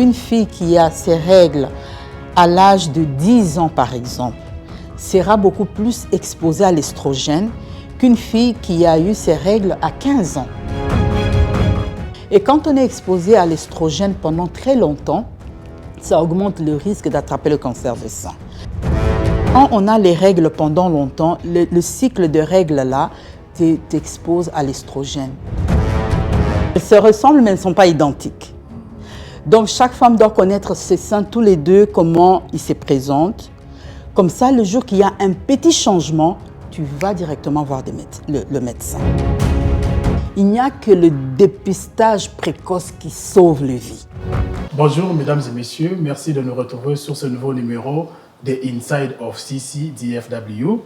Une fille qui a ses règles à l'âge de 10 ans, par exemple, sera beaucoup plus exposée à l'estrogène qu'une fille qui a eu ses règles à 15 ans. Et quand on est exposé à l'estrogène pendant très longtemps, ça augmente le risque d'attraper le cancer du sein. Quand on a les règles pendant longtemps, le cycle de règles-là t'expose à l'estrogène. Elles se ressemblent, mais elles ne sont pas identiques. Donc, chaque femme doit connaître ses seins tous les deux, comment ils se présentent. Comme ça, le jour qu'il y a un petit changement, tu vas directement voir le médecin. Il n'y a que le dépistage précoce qui sauve les vies. Bonjour mesdames et messieurs, merci de nous retrouver sur ce nouveau numéro de Inside of CC DFW.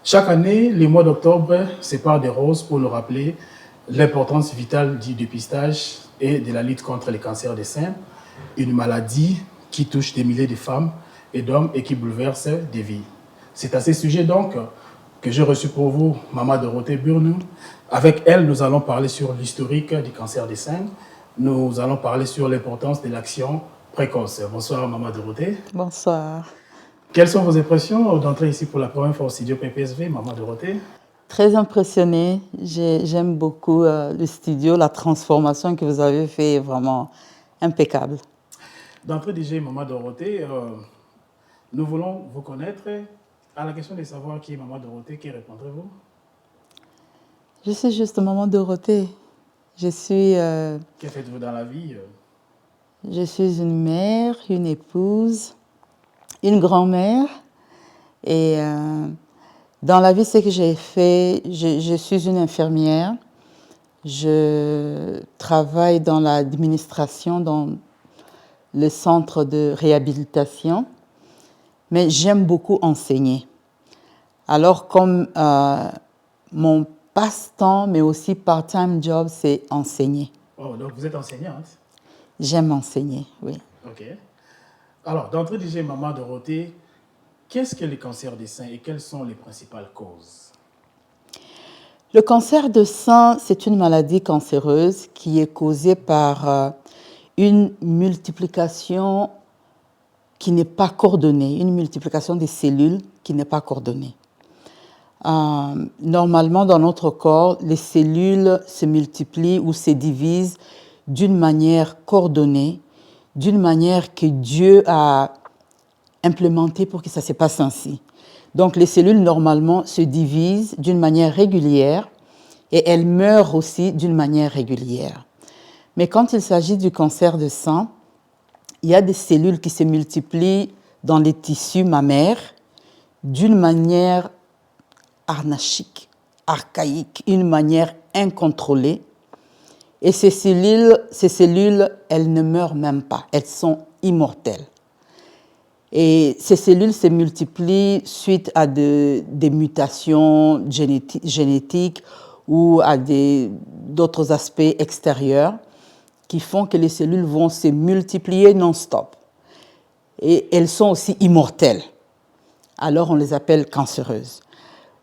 Chaque année, le mois d'octobre sépare des roses pour nous rappeler l'importance vitale du dépistage et de la lutte contre les cancers des seins, une maladie qui touche des milliers de femmes et d'hommes et qui bouleverse des vies. C'est à ce sujet donc que j'ai reçu pour vous Maman Dorothée Burnou. Avec elle, nous allons parler sur l'historique du cancer des seins. Nous allons parler sur l'importance de l'action précoce. Bonsoir Maman Dorothée. Bonsoir. Quelles sont vos impressions d'entrer ici pour la première fois au studio PPSV, Maman Dorothée? Très impressionnée. J'aime beaucoup le studio, la transformation que vous avez fait est vraiment impeccable. D'entrée déjà, Maman Dorothée, nous voulons vous connaître. À la question de savoir qui est Maman Dorothée, qui répondrez-vous? Je suis juste Maman Dorothée. Je suis... Que faites-vous dans la vie? Je suis une mère, une épouse, une grand-mère. Et dans la vie, ce que j'ai fait, je suis une infirmière. Je travaille dans l'administration, dans le centre de réhabilitation. Mais j'aime beaucoup enseigner. Alors, comme mon passe-temps, mais aussi part-time job, c'est enseigner. Oh, donc vous êtes enseignante? J'aime enseigner, oui. Ok. Alors, d'entrée déjà, Maman Dorothée, qu'est-ce que le cancer des seins et quelles sont les principales causes? Le cancer de sein, c'est une maladie cancéreuse qui est causée par une multiplication qui n'est pas coordonnée, une multiplication des cellules qui n'est pas coordonnée. Normalement, dans notre corps, les cellules se multiplient ou se divisent d'une manière coordonnée, d'une manière que Dieu a implémentée pour que ça se passe ainsi. Donc, les cellules, normalement, se divisent d'une manière régulière et elles meurent aussi d'une manière régulière. Mais quand il s'agit du cancer de sein, il y a des cellules qui se multiplient dans les tissus mammaires d'une manière anarchique, archaïque, une manière incontrôlée. Et ces cellules, elles ne meurent même pas, elles sont immortelles. Et ces cellules se multiplient suite à des mutations génétiques ou à d'autres aspects extérieurs qui font que les cellules vont se multiplier non-stop. Et elles sont aussi immortelles. Alors on les appelle cancéreuses.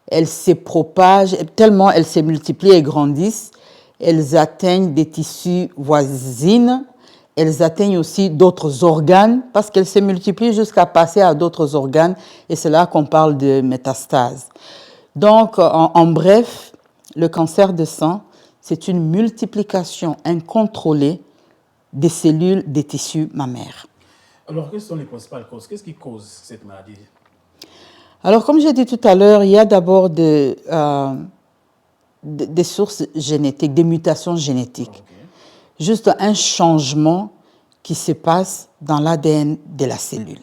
Elles se propagent, tellement elles se multiplient et grandissent, elles atteignent des tissus voisins, elles atteignent aussi d'autres organes, parce qu'elles se multiplient jusqu'à passer à d'autres organes, et c'est là qu'on parle de métastase. Donc, en bref, le cancer de sein, c'est une multiplication incontrôlée des cellules des tissus mammaires. Alors, quelles sont les principales causes? Qu'est-ce qui cause cette maladie? Alors, comme j'ai dit tout à l'heure, il y a d'abord des sources génétiques, des mutations génétiques. Okay. Juste un changement qui se passe dans l'ADN de la cellule.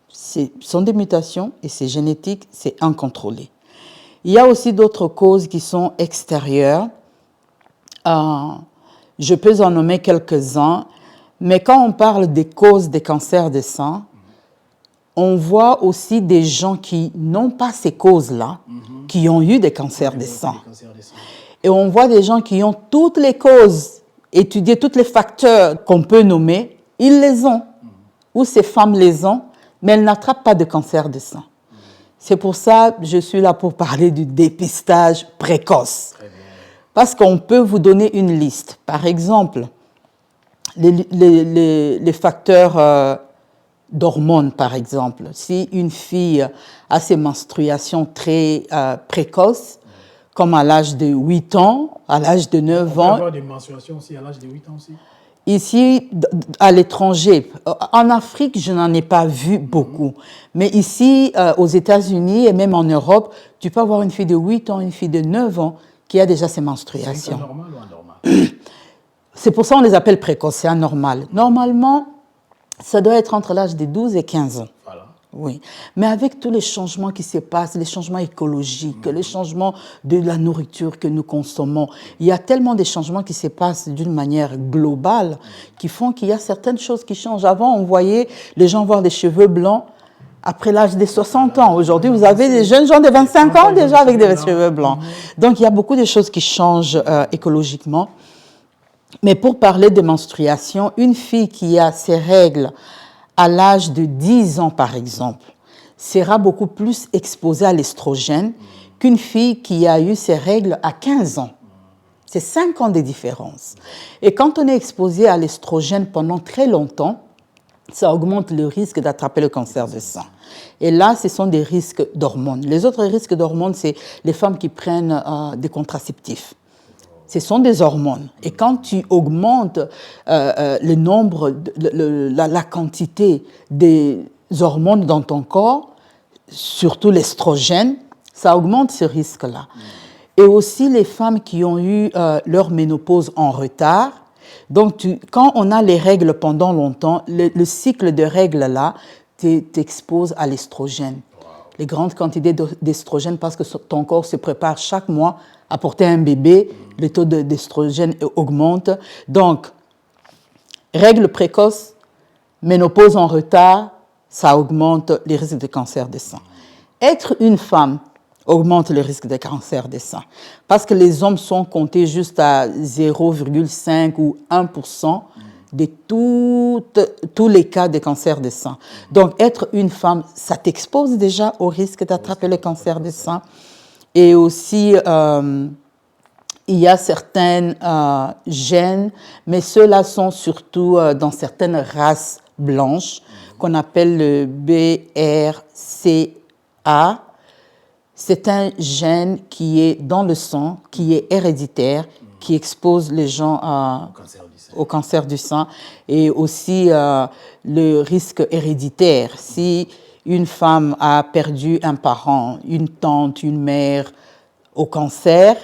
Ce sont des mutations et c'est génétique, c'est incontrôlé. Il y a aussi d'autres causes qui sont extérieures. Je peux en nommer quelques-uns, mais quand on parle des causes des cancers de sein, on voit aussi des gens qui n'ont pas ces causes-là, qui ont eu des cancers de sein. Et on voit des gens qui ont toutes les causes, étudié tous les facteurs qu'on peut nommer, ils les ont. Ou ces femmes les ont, mais elles n'attrapent pas de cancer de sein. C'est pour ça que je suis là pour parler du dépistage précoce. Parce qu'on peut vous donner une liste. Par exemple, les facteurs d'hormones, par exemple. Si une fille a ses menstruations très précoces, comme à l'âge de 8 ans, à l'âge de 9 On peut ans. avoir des menstruations aussi à l'âge de 8 ans aussi? Ici, à l'étranger, en Afrique, je n'en ai pas vu beaucoup. Mais ici, aux États-Unis et même en Europe, tu peux avoir une fille de 8 ans, une fille de 9 ans qui a déjà ses menstruations. C'est anormal ou anormal? C'est pour ça qu'on les appelle précoces, c'est anormal. Normalement, ça doit être entre l'âge de 12 et 15 ans. Voilà. Oui, mais avec tous les changements qui se passent, les changements écologiques, les changements de la nourriture que nous consommons, il y a tellement de changements qui se passent d'une manière globale qui font qu'il y a certaines choses qui changent. Avant, on voyait les gens avoir des cheveux blancs après l'âge des 60 ans. Aujourd'hui, vous avez des jeunes gens de 25 ans déjà avec des cheveux blancs. Donc, il y a beaucoup de choses qui changent écologiquement. Mais pour parler de menstruation, une fille qui a ses règles à l'âge de 10 ans, par exemple, sera beaucoup plus exposée à l'estrogène qu'une fille qui a eu ses règles à 15 ans. C'est 5 ans de différence. Et quand on est exposé à l'estrogène pendant très longtemps, ça augmente le risque d'attraper le cancer du sein. Et là, ce sont des risques d'hormones. Les autres risques d'hormones, c'est les femmes qui prennent des contraceptifs. Ce sont des hormones. Et quand tu augmentes le nombre, la quantité des hormones dans ton corps, surtout l'estrogène, ça augmente ce risque-là. Et aussi les femmes qui ont eu leur ménopause en retard. Donc, quand on a les règles pendant longtemps, le cycle de règles-là t'expose à l'estrogène. Les grandes quantités d'estrogène parce que ton corps se prépare chaque mois à porter un bébé, le taux d'estrogène augmente. Donc, règles précoces, ménopause en retard, ça augmente les risques de cancer des seins. Être une femme augmente le risque de cancer des seins parce que les hommes sont comptés juste à 0,5 ou 1% de tous les cas de cancer des seins. Donc, être une femme, ça t'expose déjà au risque d'attraper le cancer des seins. Et aussi, il y a certains gènes, mais ceux-là sont surtout dans certaines races blanches qu'on appelle le BRCA. C'est un gène qui est dans le sang, qui est héréditaire, qui expose les gens au cancer du sein et aussi le risque héréditaire. Si une femme a perdu un parent, une tante, une mère au cancer,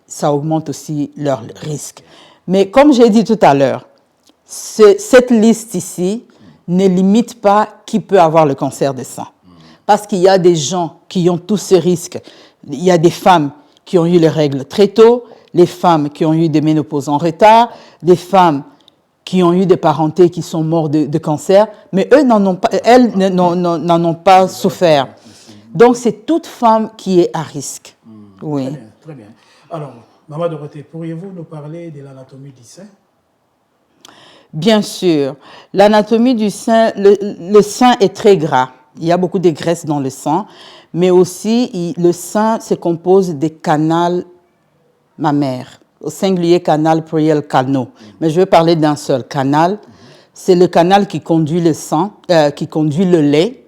ça augmente aussi leur risque. Mais comme j'ai dit tout à l'heure, cette liste ici ne limite pas qui peut avoir le cancer des seins. Parce qu'il y a des gens qui ont tous ces risques. Il y a des femmes qui ont eu les règles très tôt, les femmes qui ont eu des ménopauses en retard, des femmes qui ont eu des parentés qui sont morts de cancer, mais elles n'en ont pas souffert. Donc, c'est toute femme qui est à risque. Oui. Très bien, très bien. Alors, Maman Dorothée, pourriez-vous nous parler de l'anatomie du sein? Bien sûr. L'anatomie du sein, le sein est très gras. Il y a beaucoup de graisse dans le sang, mais aussi le sein se compose des canaux mammaires, au singulier canal, pluriel canaux. Mais je vais parler d'un seul canal. C'est le canal qui conduit le sang, qui conduit le lait.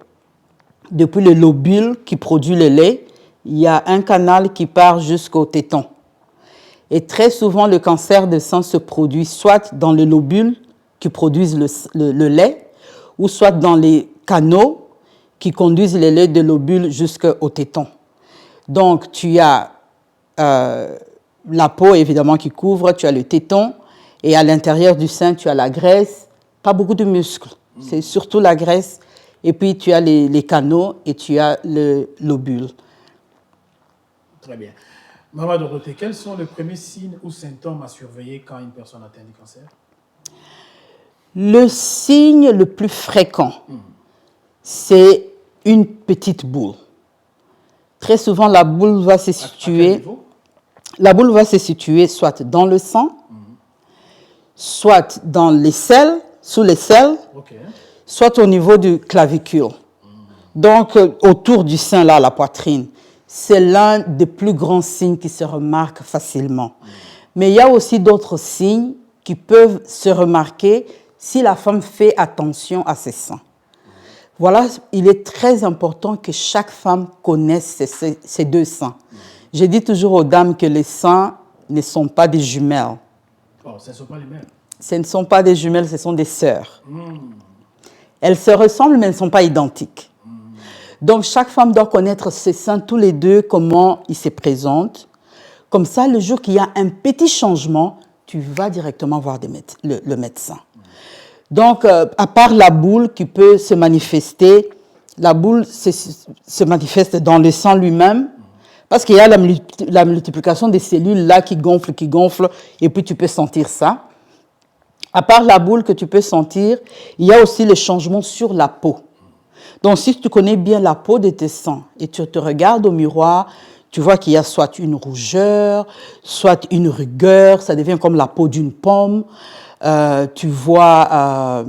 Depuis le lobule qui produit le lait, il y a un canal qui part jusqu'au téton. Et très souvent, le cancer de sang se produit soit dans le lobule qui produisent le lait, ou soit dans les canaux qui conduisent le lait de l'ovule jusqu'au téton. Donc, tu as la peau, évidemment, qui couvre, tu as le téton, et à l'intérieur du sein, tu as la graisse, pas beaucoup de muscles, c'est surtout la graisse, et puis tu as les canaux et tu as l'ovule. Très bien. Maman Dorothée, quels sont les premiers signes ou symptômes à surveiller quand une personne atteint du cancer? Le signe le plus fréquent, c'est une petite boule. Très souvent, la boule va se situer. La boule va se situer soit dans le sang, soit dans les selles, sous les selles, soit au niveau du clavicule. Donc, autour du sein, là, la poitrine. C'est l'un des plus grands signes qui se remarquent facilement. Mais il y a aussi d'autres signes qui peuvent se remarquer si la femme fait attention à ses seins. Voilà, il est très important que chaque femme connaisse ses deux seins. Je dis toujours aux dames que les seins ne sont pas des jumelles. Oh, ce ne sont pas les mêmes. Ce ne sont pas des jumelles, ce sont des sœurs. Elles se ressemblent, mais elles ne sont pas identiques. Donc, chaque femme doit connaître ses seins, tous les deux, comment ils se présentent. Comme ça, le jour qu'il y a un petit changement, tu vas directement voir le médecin. Donc, à part la boule qui peut se manifester, la boule se manifeste dans le sang lui-même, parce qu'il y a la multiplication des cellules là qui gonflent, et puis tu peux sentir ça. À part la boule que tu peux sentir, il y a aussi les changements sur la peau. Donc, si tu connais bien la peau de tes seins et tu te regardes au miroir, tu vois qu'il y a soit une rougeur, soit une rigueur, ça devient comme la peau d'une pomme. Tu vois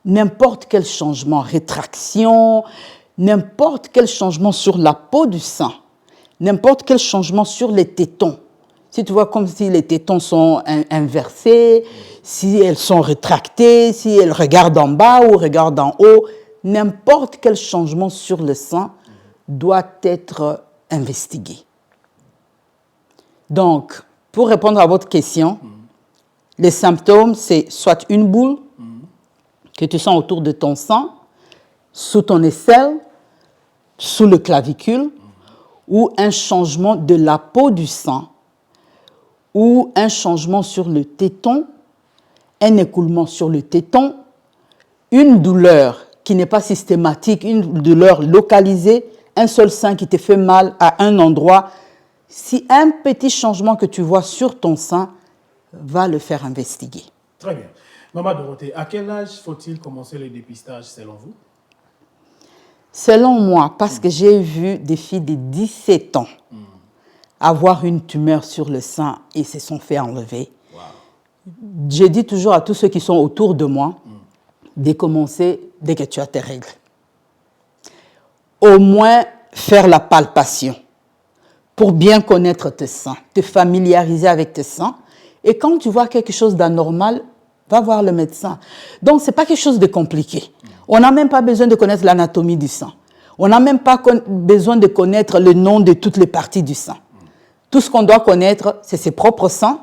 n'importe quel changement, rétraction, n'importe quel changement sur la peau du sein, n'importe quel changement sur les tétons. Si tu vois comme si les tétons sont inversés, si elles sont rétractées, si elles regardent en bas ou regardent en haut, n'importe quel changement sur le sein doit être investigué. Donc, pour répondre à votre question, les symptômes, c'est soit une boule que tu sens autour de ton sein, sous ton aisselle, sous le clavicule, ou un changement de la peau du sein, ou un changement sur le téton, un écoulement sur le téton, une douleur qui n'est pas systématique, une douleur localisée, un seul sein qui te fait mal à un endroit. Si un petit changement que tu vois sur ton sein, va le faire investiguer. Très bien. Maman Dorothée, à quel âge faut-il commencer le dépistage selon vous? Selon moi, parce que j'ai vu des filles de 17 ans avoir une tumeur sur le sein et se sont fait enlever. Wow. Je dis toujours à tous ceux qui sont autour de moi de commencer dès que tu as tes règles. Au moins faire la palpation pour bien connaître tes seins, te familiariser avec tes seins. Et quand tu vois quelque chose d'anormal, va voir le médecin. Donc, ce n'est pas quelque chose de compliqué. On n'a même pas besoin de connaître l'anatomie du sein. On n'a même pas besoin de connaître le nom de toutes les parties du sein. Tout ce qu'on doit connaître, c'est ses propres seins,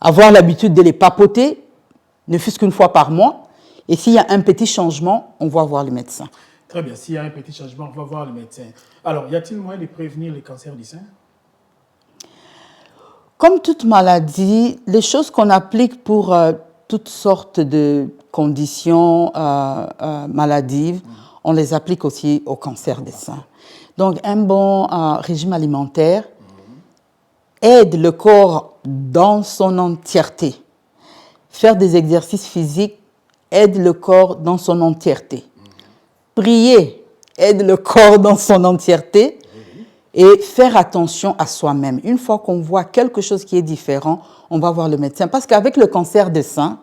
avoir l'habitude de les papoter, ne fût-ce qu'une fois par mois. Et s'il y a un petit changement, on va voir le médecin. Très bien. S'il y a un petit changement, on va voir le médecin. Alors, y a-t-il moyen de prévenir les cancers du sein? Comme toute maladie, les choses qu'on applique pour toutes sortes de conditions maladives, on les applique aussi au cancer des seins. Donc, un bon régime alimentaire aide le corps dans son entièreté. Faire des exercices physiques aide le corps dans son entièreté. Prier aide le corps dans son entièreté. Et faire attention à soi-même. Une fois qu'on voit quelque chose qui est différent, on va voir le médecin. Parce qu'avec le cancer des seins,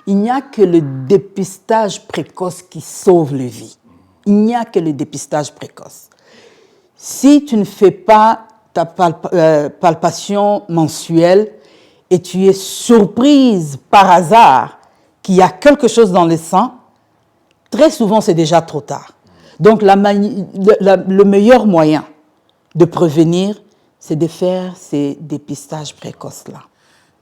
il n'y a que le dépistage précoce qui sauve les vies. Il n'y a que le dépistage précoce. Si tu ne fais pas ta palpation mensuelle et tu es surprise par hasard qu'il y a quelque chose dans les seins, très souvent c'est déjà trop tard. Donc le meilleur moyen de prévenir, c'est de faire ces dépistages précoces-là.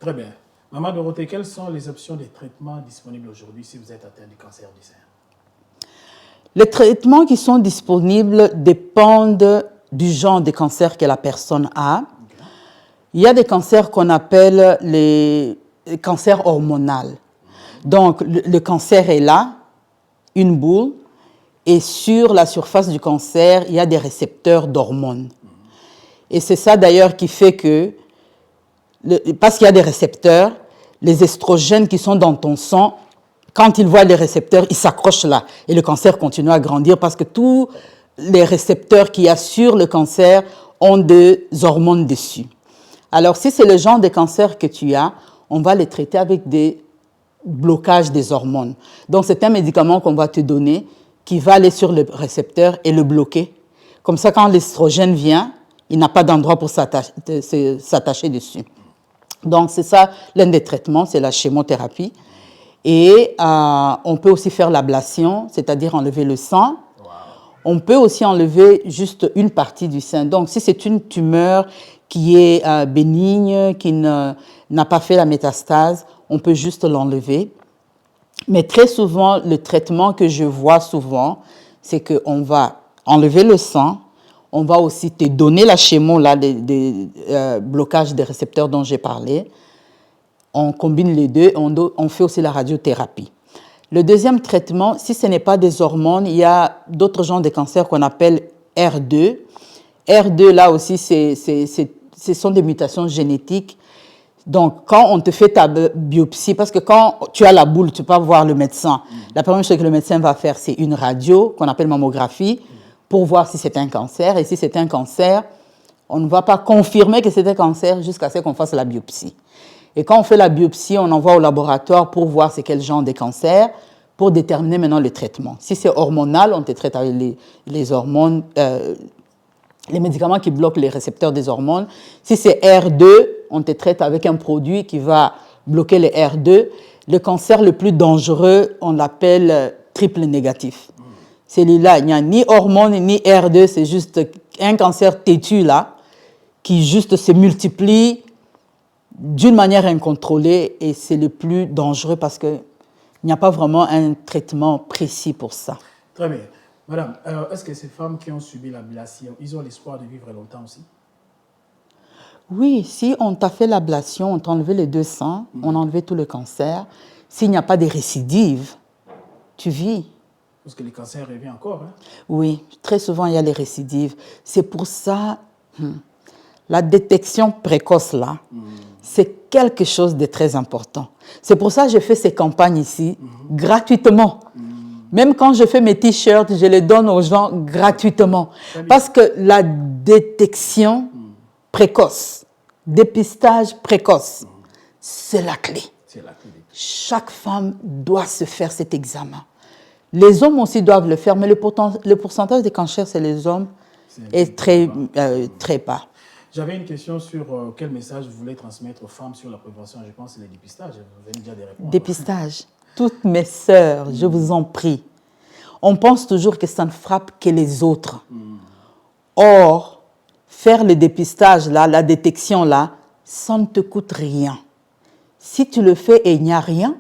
Très bien. Maman Dorothée, quelles sont les options de traitement disponibles aujourd'hui si vous êtes atteint du cancer du sein? Les traitements qui sont disponibles dépendent du genre de cancer que la personne a. Okay. Il y a des cancers qu'on appelle les cancers hormonaux. Donc, le cancer est là, une boule, et sur la surface du cancer, il y a des récepteurs d'hormones. Et c'est ça d'ailleurs qui fait que, parce qu'il y a des récepteurs, les estrogènes qui sont dans ton sang, quand ils voient les récepteurs, ils s'accrochent là. Et le cancer continue à grandir parce que tous les récepteurs qu'il y a sur le cancer ont des hormones dessus. Alors, si c'est le genre de cancer que tu as, on va les traiter avec des blocages des hormones. Donc, c'est un médicament qu'on va te donner qui va aller sur le récepteur et le bloquer. Comme ça, quand l'estrogène vient, il n'a pas d'endroit pour s'attacher dessus. Donc, c'est ça, l'un des traitements, c'est la chimiothérapie. Et on peut aussi faire l'ablation, c'est-à-dire enlever le sang. On peut aussi enlever juste une partie du sein. Donc, si c'est une tumeur qui est bénigne, qui n'a pas fait la métastase, on peut juste l'enlever. Mais très souvent, le traitement que je vois souvent, c'est qu'on va enlever le sang, on va aussi te donner la chimio, là, des blocages des récepteurs dont j'ai parlé. On combine les deux, on fait aussi la radiothérapie. Le deuxième traitement, si ce n'est pas des hormones, il y a d'autres genres de cancers qu'on appelle R2. R2, là aussi, ce sont des mutations génétiques. Donc, quand on te fait ta biopsie, parce que quand tu as la boule, tu peux pas voir le médecin. La première chose que le médecin va faire, c'est une radio qu'on appelle mammographie pour voir si c'est un cancer. Et si c'est un cancer, on ne va pas confirmer que c'est un cancer jusqu'à ce qu'on fasse la biopsie. Et quand on fait la biopsie, on envoie au laboratoire pour voir c'est quel genre de cancer, pour déterminer maintenant le traitement. Si c'est hormonal, on te traite avec les hormones, les médicaments qui bloquent les récepteurs des hormones. Si c'est R2, on te traite avec un produit qui va bloquer les R2. Le cancer le plus dangereux, on l'appelle triple négatif. Celui-là, il n'y a ni hormones ni R2, c'est juste un cancer têtu là, qui juste se multiplie d'une manière incontrôlée et c'est le plus dangereux parce qu'il n'y a pas vraiment un traitement précis pour ça. Très bien. Madame, est-ce que ces femmes qui ont subi l'ablation, ils ont l'espoir de vivre longtemps aussi? Oui, si on t'a fait l'ablation, on t'a enlevé les deux seins, on a enlevé tout le cancer, s'il n'y a pas de récidive, tu vis. Parce que le cancer revient encore. Hein? Oui, très souvent il y a les récidives. C'est pour ça, la détection précoce là, c'est quelque chose de très important. C'est pour ça que je fais ces campagnes ici, gratuitement. Même quand je fais mes t-shirts, je les donne aux gens gratuitement. Parce que la détection précoce, dépistage précoce, c'est la clé. Chaque femme doit se faire cet examen. Les hommes aussi doivent le faire, mais le pourcentage des cancers, c'est les hommes, est très bas. J'avais une question sur quel message vous voulez transmettre aux femmes sur la prévention. Je pense que c'est le dépistage. Vous avez déjà des réponses. Dépistage. Toutes mes sœurs, je vous en prie. On pense toujours que ça ne frappe que les autres. Or, faire le dépistage, là, la détection, là, ça ne te coûte rien. Si tu le fais et il n'y a rien,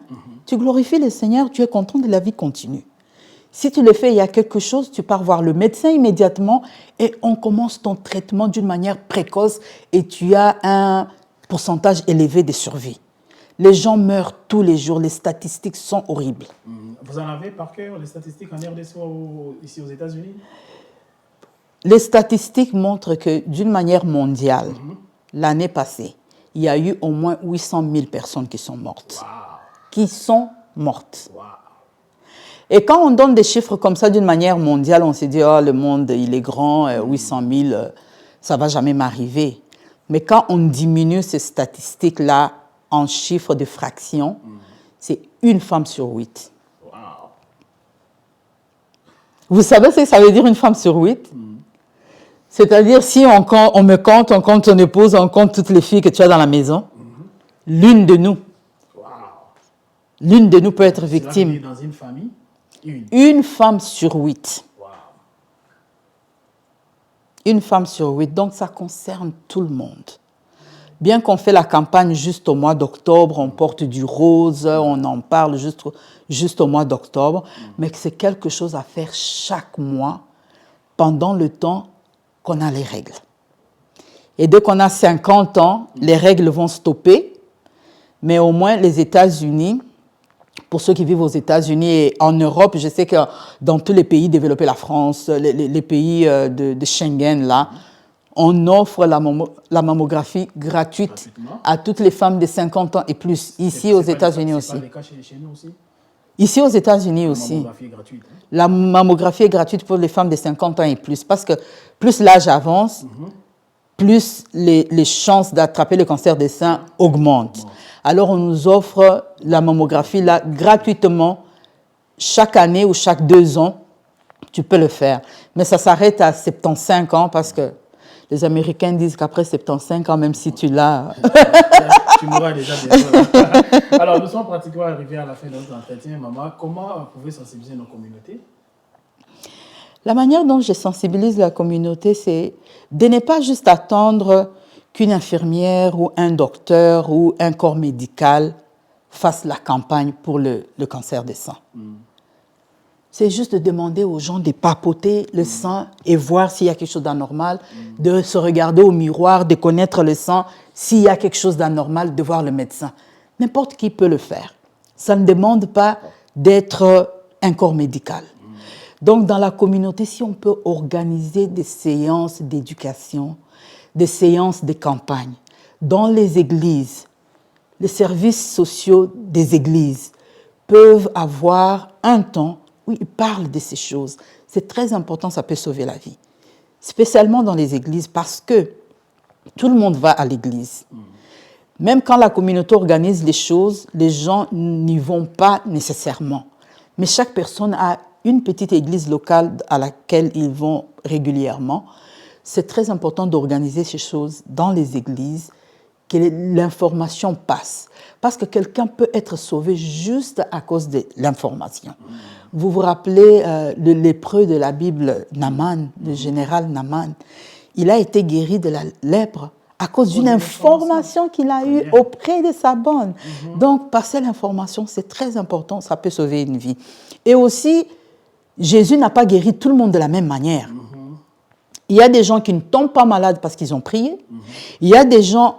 tu glorifies le Seigneur, tu es content de la vie continue. Si tu le fais, il y a quelque chose, tu pars voir le médecin immédiatement et on commence ton traitement d'une manière précoce et tu as un pourcentage élevé de survie. Les gens meurent tous les jours, les statistiques sont horribles. Vous en avez par cœur les statistiques en RDC ou ici aux États-Unis? Les statistiques montrent que d'une manière mondiale, l'année passée, il y a eu au moins 800 000 personnes qui sont mortes. Wow. Qui sont mortes. Wow. Et quand on donne des chiffres comme ça d'une manière mondiale, on se dit, oh, le monde, il est grand, 800 000, ça ne va jamais m'arriver. Mais quand on diminue ces statistiques-là en chiffres de fraction, c'est une femme sur 8. Wow. Vous savez ce que ça veut dire une femme sur 8? C'est-à-dire, si on me compte, on compte ton épouse, on compte toutes les filles que tu as dans la maison, l'une de nous, l'une de nous peut être victime. Dans une famille, une femme sur 8. Wow. Une femme sur 8. Donc, ça concerne tout le monde. Bien qu'on fait la campagne juste au mois d'octobre, on porte du rose, on en parle juste au mois d'octobre, mais que c'est quelque chose à faire chaque mois pendant le temps qu'on a les règles. Et dès qu'on a 50 ans, les règles vont stopper, mais au moins les États-Unis, pour ceux qui vivent aux États-Unis et en Europe, je sais que dans tous les pays développés, la France, les pays de Schengen, là, on offre la mammographie gratuite à toutes les femmes de 50 ans et plus, ici aux États-Unis aussi. C'est pas le cas chez nous aussi? Ici aux États-Unis aussi. La mammographie est gratuite. Hein? La mammographie est gratuite pour les femmes de 50 ans et plus, parce que plus l'âge avance, plus les chances d'attraper le cancer des seins augmentent. Alors, on nous offre la mammographie là, gratuitement, chaque année ou chaque 2 ans, tu peux le faire. Mais ça s'arrête à 75 ans parce que les Américains disent qu'après 75 ans, même si tu l'as... Tu mourras déjà bientôt. Alors, nous sommes pratiquement arrivés à la fin de notre entretien. Maman, comment pouvez sensibiliser nos communautés? La manière dont je sensibilise la communauté, c'est de ne pas juste attendre qu'une infirmière ou un docteur ou un corps médical fasse la campagne pour le cancer des seins. C'est juste de demander aux gens de papoter le sein et voir s'il y a quelque chose d'anormal, de se regarder au miroir, de connaître le sang, s'il y a quelque chose d'anormal, de voir le médecin. N'importe qui peut le faire. Ça ne demande pas d'être un corps médical. Donc, dans la communauté, si on peut organiser des séances d'éducation, des séances de campagne, dans les églises, les services sociaux des églises peuvent avoir un temps où ils parlent de ces choses. C'est très important, ça peut sauver la vie. Spécialement dans les églises, parce que tout le monde va à l'église. Même quand la communauté organise les choses, les gens n'y vont pas nécessairement. Mais chaque personne a une petite église locale à laquelle ils vont régulièrement. C'est très important d'organiser ces choses dans les églises, que l'information passe. Parce que quelqu'un peut être sauvé juste à cause de l'information. Vous vous rappelez le lépreux de la Bible, Naaman, le général Naaman. Il a été guéri de la lèpre à cause d'une information qu'il a eue auprès de sa bonne. Donc, passer l'information, c'est très important, ça peut sauver une vie. Et aussi, Jésus n'a pas guéri tout le monde de la même manière. Il y a des gens qui ne tombent pas malades parce qu'ils ont prié. Il y a des gens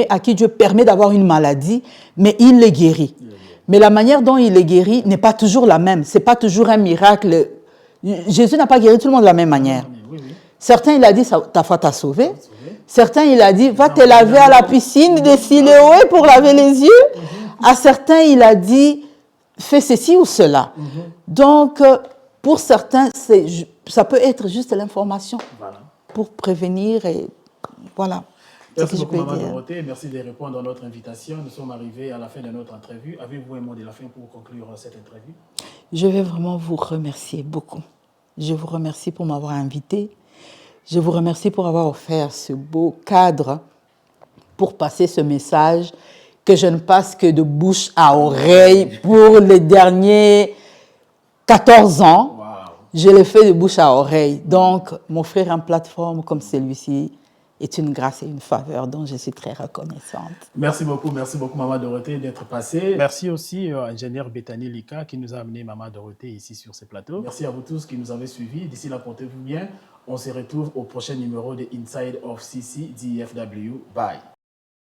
à qui Dieu permet d'avoir une maladie, mais il les guérit. Mais la manière dont il les guérit n'est pas toujours la même. Ce n'est pas toujours un miracle. Jésus n'a pas guéri tout le monde de la même manière. Certains, il a dit, ta foi t'a sauvé. Certains, il a dit, va te laver à la piscine de Siloé pour laver les yeux. À certains, il a dit, fais ceci ou cela. Donc, pour certains, ça peut être juste l'information pour prévenir et voilà. Merci beaucoup, Maman Dorothée. Merci de répondre à notre invitation. Nous sommes arrivés à la fin de notre entrevue. Avez-vous un mot de la fin pour conclure cette entrevue? Je vais vraiment vous remercier beaucoup. Je vous remercie pour m'avoir invité. Je vous remercie pour avoir offert ce beau cadre pour passer ce message que je ne passe que de bouche à oreille pour les derniers 14 ans. Wow. Je l'ai fait de bouche à oreille. Donc, m'offrir une plateforme comme celui-ci est une grâce et une faveur dont je suis très reconnaissante. Merci beaucoup, Maman Dorothée, d'être passée. Merci aussi à ingénieur Bethany Lika qui nous a amené Maman Dorothée ici sur ce plateau. Merci à vous tous qui nous avez suivis. D'ici là, portez-vous bien. On se retrouve au prochain numéro de Inside of CC DFW. Bye.